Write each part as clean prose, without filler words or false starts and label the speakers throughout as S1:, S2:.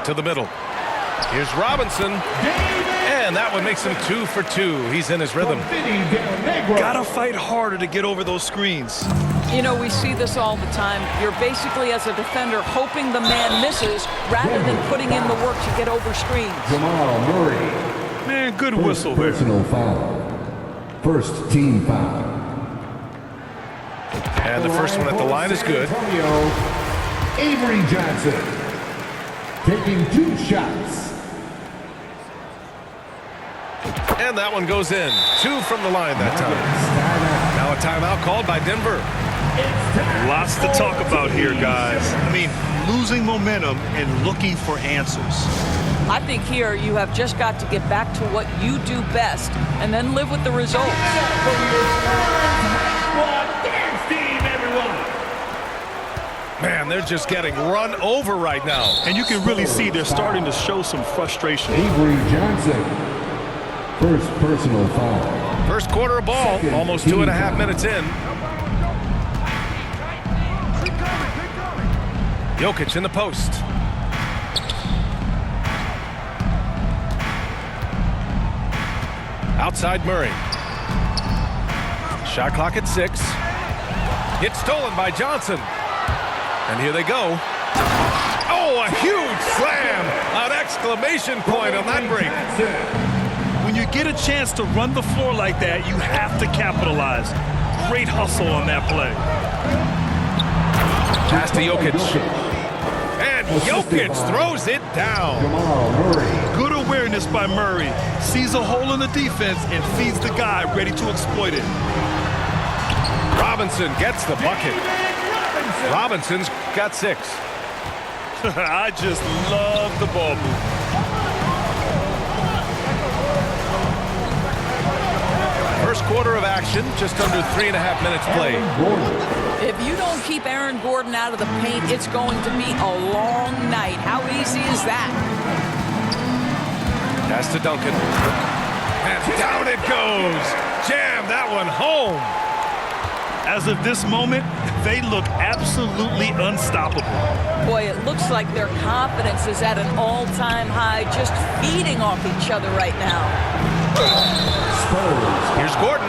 S1: To the middle. Here's Robinson. And that one makes him 2 for 2. He's in his rhythm.
S2: Gotta fight harder to get over those screens.
S3: You know, we see this all the time. You're basically, as a defender, hoping the man misses rather than putting in the work to get over screens.
S4: Jamal Murray.
S2: Man, good whistle there.
S4: Personal foul. First team foul.
S1: And the first one at the line is good.
S4: Avery Johnson taking 2 shots.
S1: And that one goes in. 2 from the line that time. Now a timeout called by Denver.
S2: Lots to talk about here, guys. I mean, losing momentum and looking for answers.
S3: I think here you have just got to get back to what you do best and then live with the results.
S1: Man, they're just getting run over right now.
S2: And you can really see they're starting to show some frustration.
S4: Avery Johnson. First personal foul.
S1: First quarter of ball, almost 2.5 minutes in. Jokic in the post. Outside Murray. Shot clock at 6. It's stolen by Johnson. And here they go. Oh, a huge slam! An exclamation point on that break.
S2: When you get a chance to run the floor like that, you have to capitalize. Great hustle on that play.
S1: Pass to Jokic. And Jokic throws it down.
S4: Jamal Murray.
S2: Good awareness by Murray. Sees a hole in the defense and feeds the guy ready to exploit it.
S1: Robinson gets the bucket. Robinson's got 6.
S2: I just love the ball move.
S1: First quarter of action, just under 3.5 minutes played.
S3: If you don't keep Aaron Gordon out of the paint, it's going to be a long night. How easy is that?
S1: Pass to Duncan. And down it goes. Jam that one home.
S2: As of this moment, they look absolutely unstoppable.
S3: Boy, it looks like their confidence is at an all-time high, just feeding off each other right now.
S1: Here's Gordon.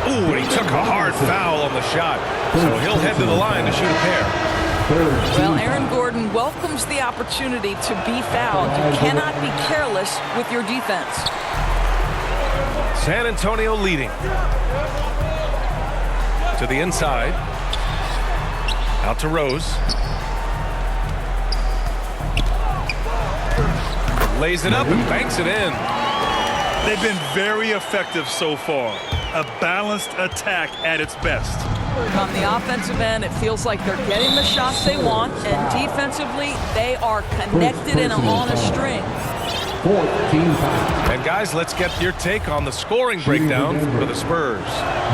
S1: Ooh, and he took a hard foul on the shot. So he'll head to the line to shoot a pair.
S3: Well, Aaron Gordon welcomes the opportunity to be fouled. You cannot be careless with your defense.
S1: San Antonio leading. To the inside. Out to Rose. Lays it up and banks it in.
S2: They've been very effective so far. A balanced attack at its best.
S3: On the offensive end, it feels like they're getting the shots they want, and defensively, they are connected and on a string.
S1: And guys, let's get your take on the scoring breakdown for the Spurs.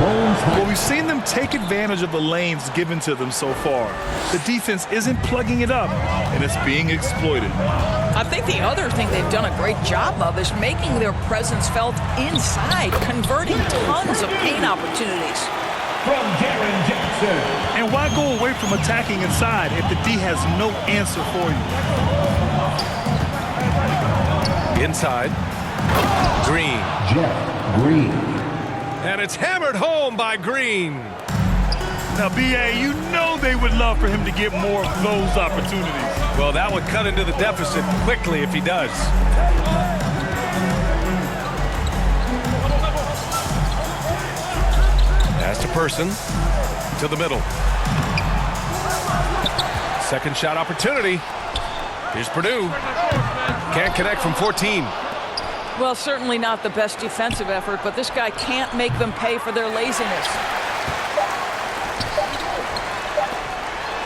S2: Well, we've seen them take advantage of the lanes given to them so far. The defense isn't plugging it up, and it's being exploited.
S3: I think the other thing they've done a great job of is making their presence felt inside, converting tons of paint opportunities.
S4: From Jaren Jackson.
S2: And why go away from attacking inside if the D has no answer for you?
S1: Inside. Green.
S4: Jeff Green.
S1: And it's hammered home by Green.
S2: Now, B.A., you know they would love for him to get more of those opportunities.
S1: Well, that would cut into the deficit quickly if he does. Pass to Person. To the middle. Second shot opportunity. Here's Purdue. Can't connect from 14.
S3: Well, certainly not the best defensive effort, but this guy can't make them pay for their laziness.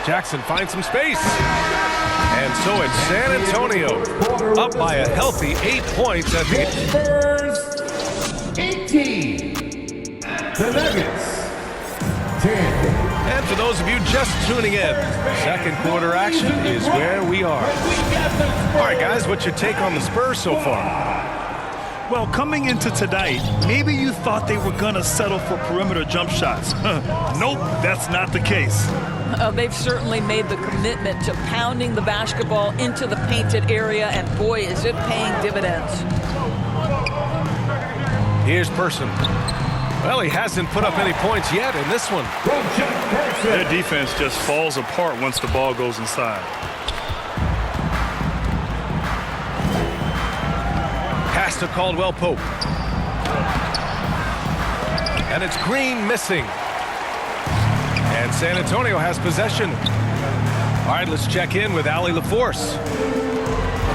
S1: Jackson finds some space. And so it's San Antonio up by a healthy 8 points at the
S4: Spurs 18. The Nuggets 10.
S1: And for those of you just tuning in, second quarter action is where we are. All right, guys, what's your take on the Spurs so far?
S2: Well, coming into tonight, maybe you thought they were going to settle for perimeter jump shots. Nope, that's not the case.
S3: They've certainly made the commitment to pounding the basketball into the painted area, and boy, is it paying dividends.
S1: Here's Person. Well, he hasn't put up any points yet in this one.
S2: Their defense just falls apart once the ball goes inside.
S1: Pass to Caldwell Pope. And it's Green missing. And San Antonio has possession. All right, let's check in with Allie LaForce.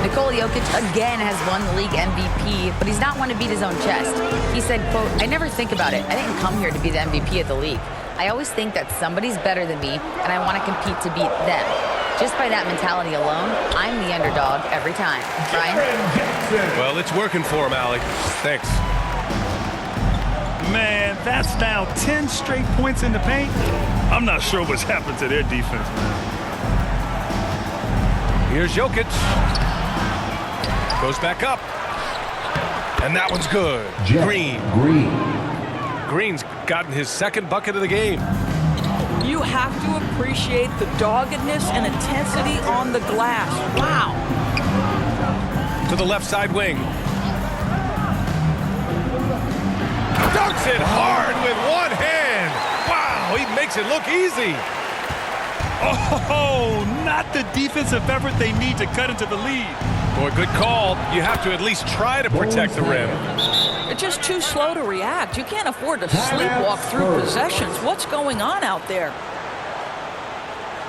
S5: Nikola Jokic again has won the league MVP, but he's not one to beat his own chest. He said, quote, "I never think about it. I didn't come here to be the MVP of the league. I always think that somebody's better than me, and I want to compete to beat them. Just by that mentality alone, I'm the underdog every time." Brian?
S1: Well, it's working for him, Allie. Thanks.
S2: Man, that's now 10 straight points in the paint. I'm not sure what's happened to their defense, man.
S1: Here's Jokic. Goes back up. And that one's good. Green. Green's gotten his second bucket of the game.
S3: You have to appreciate the doggedness and intensity on the glass. Wow.
S1: To the left side wing. Dunks it hard with one hand. Wow, he makes it look easy.
S2: Oh, not the defensive effort they need to cut into the lead.
S1: Boy, good call. You have to at least try to protect the rim.
S3: They're just too slow to react. You can't afford to sleepwalk through possessions. What's going on out there?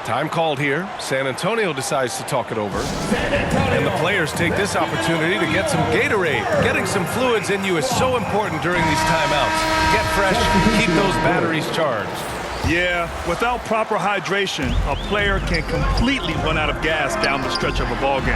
S1: Time called here. San Antonio decides to talk it over. And the players take this opportunity to get some Gatorade. Getting some fluids in you is so important during these timeouts. Get fresh, keep those batteries charged.
S2: Yeah, without proper hydration, a player can completely run out of gas down the stretch of a ball game.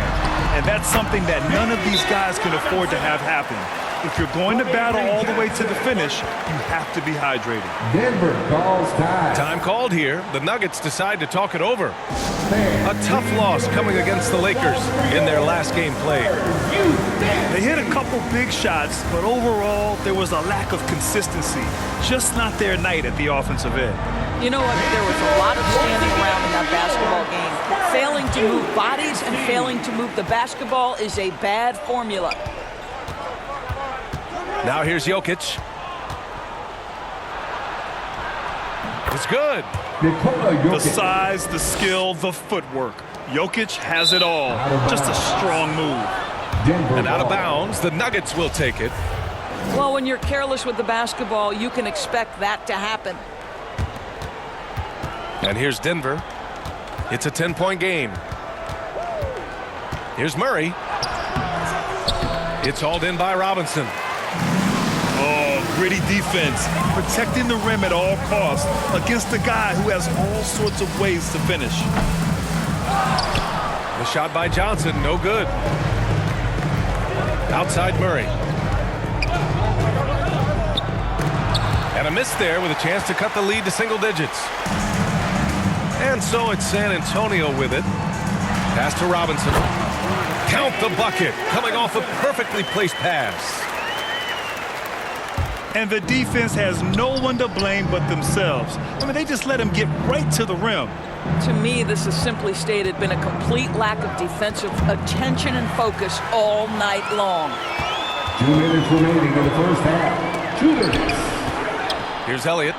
S2: And that's something that none of these guys can afford to have happen. If you're going to battle all the way to the finish, you have to be hydrated.
S4: Denver calls time.
S1: Time called here. The Nuggets decide to talk it over. A tough loss coming against the Lakers in their last game played.
S2: They hit a couple big shots, but overall, there was a lack of consistency. Just not their night at the offensive end.
S3: You know what? There was a lot of standing around in that basketball game. Failing to move bodies and failing to move the basketball is a bad formula.
S1: Now here's Jokic. It's good.
S2: The size, the skill, the footwork. Jokic has it all. Just a strong move.
S1: And out of bounds, the Nuggets will take it.
S3: Well, when you're careless with the basketball, you can expect that to happen.
S1: And here's Denver. It's a 10-point game. Here's Murray. It's hauled in by Robinson.
S2: Oh, gritty defense. Protecting the rim at all costs against a guy who has all sorts of ways to finish.
S1: The shot by Johnson, no good. Outside Murray. And a miss there with a chance to cut the lead to single digits. And so it's San Antonio with it. Pass to Robinson. Count the bucket, coming off a perfectly placed pass.
S2: And the defense has no one to blame but themselves. I mean, they just let him get right to the rim.
S3: To me, this has simply stated been a complete lack of defensive attention and focus all night long.
S4: 2 minutes remaining in the first half. 2 minutes.
S1: Here's Elliott.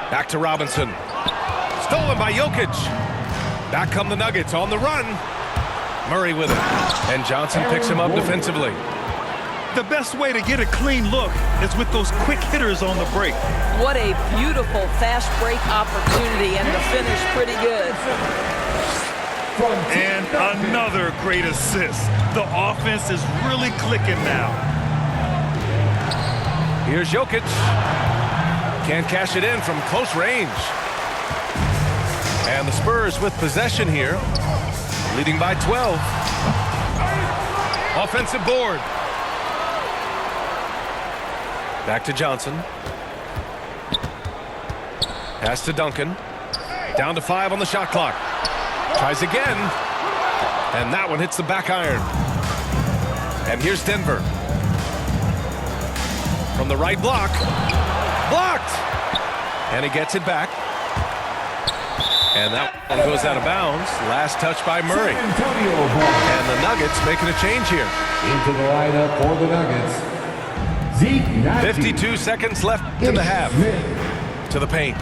S1: Back to Robinson. Stolen by Jokic. Back come the Nuggets on the run. Murray with it. And Johnson picks him up defensively.
S2: The best way to get a clean look is with those quick hitters on the break.
S3: What a beautiful fast break opportunity, and the finish pretty good.
S2: And another great assist. The offense is really clicking now.
S1: Here's Jokic. Can't cash it in from close range. And the Spurs with possession here, leading by 12. Offensive board. Back to Johnson. Pass to Duncan. Down to 5 on the shot clock. Tries again. And that one hits the back iron. And here's Denver. From the right block. Blocked! And he gets it back. And that one goes out of bounds. Last touch by Murray.
S4: San Antonio ball.
S1: And the Nuggets making a change here.
S4: Into the lineup for the Nuggets. Zeke Nnaji.
S1: 52 seconds left in the half.
S4: Smith.
S1: To the paint.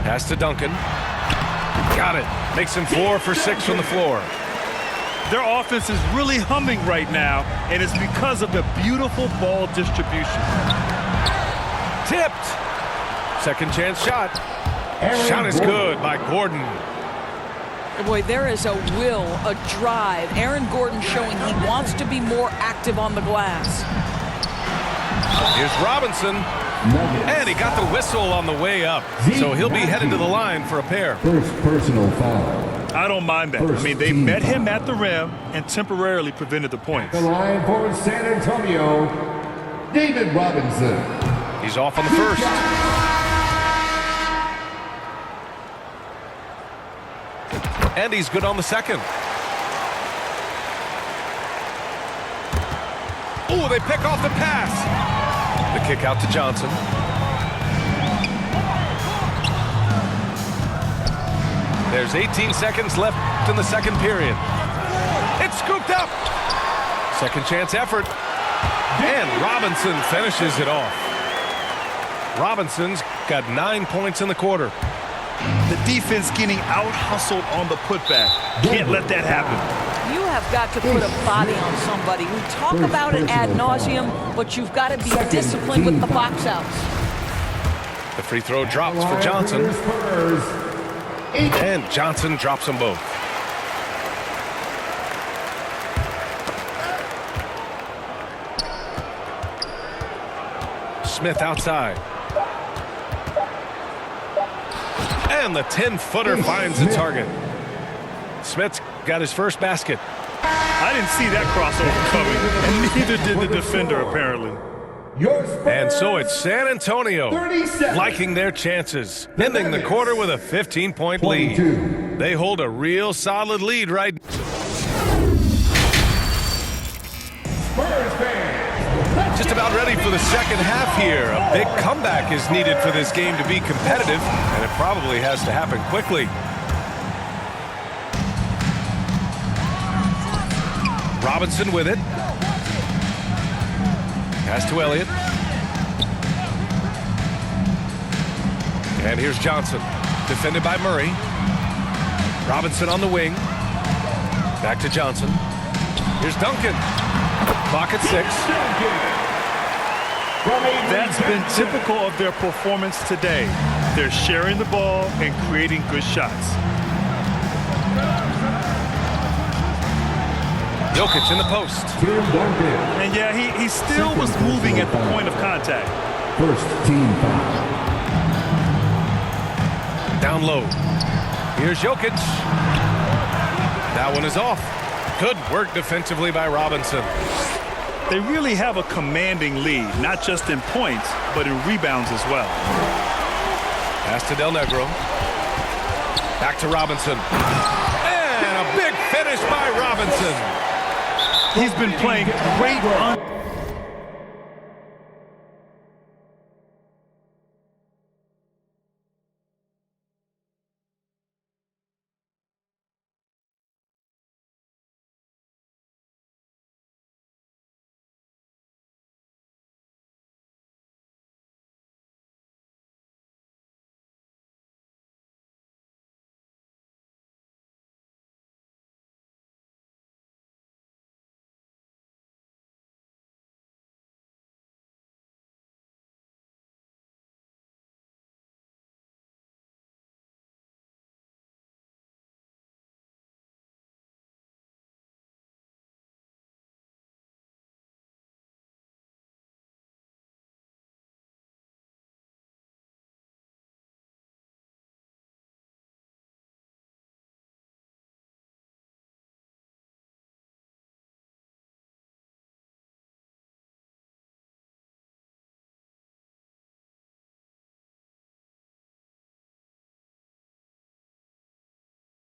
S1: Pass to Duncan. Got it. Makes him 4 for 6 from the floor.
S2: Their offense is really humming right now, and it's because of the beautiful ball distribution.
S1: Tipped. Second chance shot.
S4: Aaron
S1: Shot is
S4: Gordon.
S1: good by Gordon.
S3: Boy, there is a will, a drive. Aaron Gordon showing he wants to be more active on the glass.
S1: Here's Robinson.
S4: Nuggets.
S1: And he got the whistle on the way up. So he'll be headed to the line for a pair.
S4: First personal foul.
S2: I don't mind that. I mean, they met him at the rim and temporarily prevented the points.
S4: The line for San Antonio, David Robinson.
S1: He's off on the first. And he's good on the second. Oh, they pick off the pass. The kick out to Johnson. There's 18 seconds left in the second period. It's scooped up. Second chance effort. And Robinson finishes it off. Robinson's got 9 points in the quarter.
S2: The defense getting out-hustled on the putback. Can't let that happen.
S3: You have got to put a body on somebody. We talk about it ad nauseum, but you've got to be disciplined with the box outs.
S1: The free throw drops for Johnson. And Johnson drops them both. Smith outside. And the 10-footer finds the target. Smith's got his first basket.
S2: I didn't see that crossover coming, and neither did the defender, apparently.
S1: And so it's San Antonio
S4: 30 seconds.
S1: liking their chances, ending the quarter with a 15-point lead.
S4: 22.
S1: They hold a real solid lead right now.
S4: Spurs fans.
S1: Just about ready for the second half here. A big comeback is needed for this game to be competitive, and it probably has to happen quickly. Robinson with it. Pass to Elliott. And here's Johnson, defended by Murray. Robinson on the wing. Back to Johnson. Here's Duncan. Clock at 6.
S2: That's been typical of their performance today. They're sharing the ball and creating good shots.
S1: Jokic in the post.
S4: Tim Duncan.
S2: And yeah, he still was moving at the point of contact.
S4: First team foul.
S1: Down low. Here's Jokic. That one is off. Good work defensively by Robinson.
S2: They really have a commanding lead, not just in points, but in rebounds as well.
S1: Pass to Del Negro. Back to Robinson. And a big finish by Robinson.
S2: He's been playing great